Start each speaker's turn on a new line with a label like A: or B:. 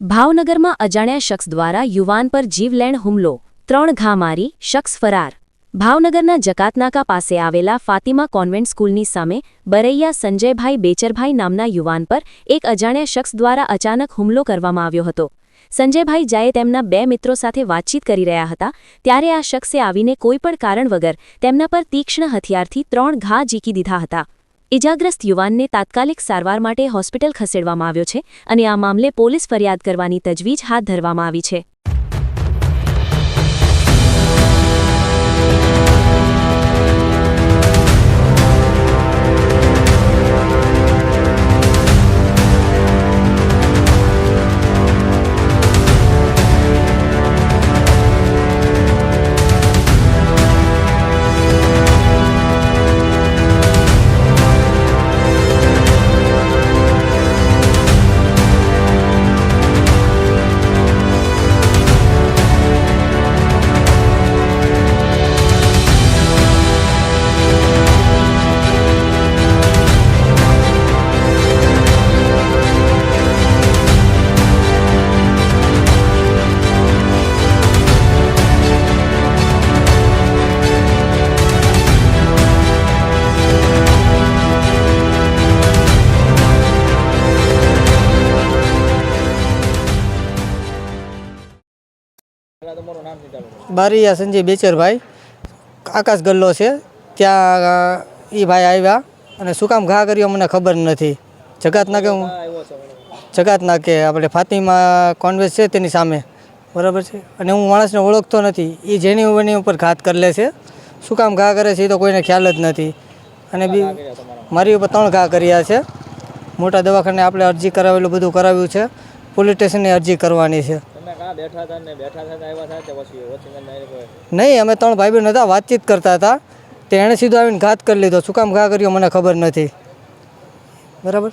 A: ભાવનગરમાં અજાણ્યા શખ્સ દ્વારા યુવાન પર જીવલેણ હુમલો, 3 ઘા મારી શખ્સ ફરાર। ભાવનગરના જકાતનાકા પાસે આવેલા ફાતિમા કોન્વેન્ટ સ્કૂલની સામે બરૈયા સંજયભાઈ બેચરભાઈ નામના યુવાન પર એક અજાણ્યા શખ્સ દ્વારા અચાનક હુમલો કરવામાં આવ્યો હતો। સંજયભાઈ જાએ તેમના 2 મિત્રો સાથે વાતચીત કરી રહ્યા હતા ત્યારે આ શખ્સે આવીને કોઈપણ કારણ વગર તેમના પર તીક્ષ્ણ હથિયારથી 3 ઘા ઝીકી દીધા હતા। ઇજાગ્રસ્ત યુવાનને તાત્કાલિક સારવાર માટે હોસ્પિટલ ખસેડવામાં આવ્યો છે અને આ મામલે પોલીસ ફરિયાદ કરવાની તજવીજ હાથ ધરવામાં આવી છે।
B: બારિયા સંજય બેચરભાઈ આકાશ ગલ્લો છે ત્યાં એ ભાઈ આવ્યા અને શું કામ ઘા કર્યો મને ખબર નથી। જકાત નાકે આપણે ફાતિમા કોન્વેન્ટ છે તેની સામે બરાબર છે અને હું માણસને ઓળખતો નથી, એ જેની એની ઉપર ઘાત કરી લે છે। શું કામ ઘા કરે છે એ તો કોઈને ખ્યાલ જ નથી અને મારી ઉપર 3 ઘા કર્યા છે। મોટા દવાખાને આપણે અરજી કરાવેલું બધું કરાવ્યું છે, પોલીસ સ્ટેશનની અરજી કરવાની છે। નહીં, અમે 3 ભાઈ બહેન હતા, વાતચીત કરતા હતા, તેણે સીધો આવીને ઘાત કરી લીધો। શું કામ ઘા કર્યો મને ખબર નથી, બરાબર।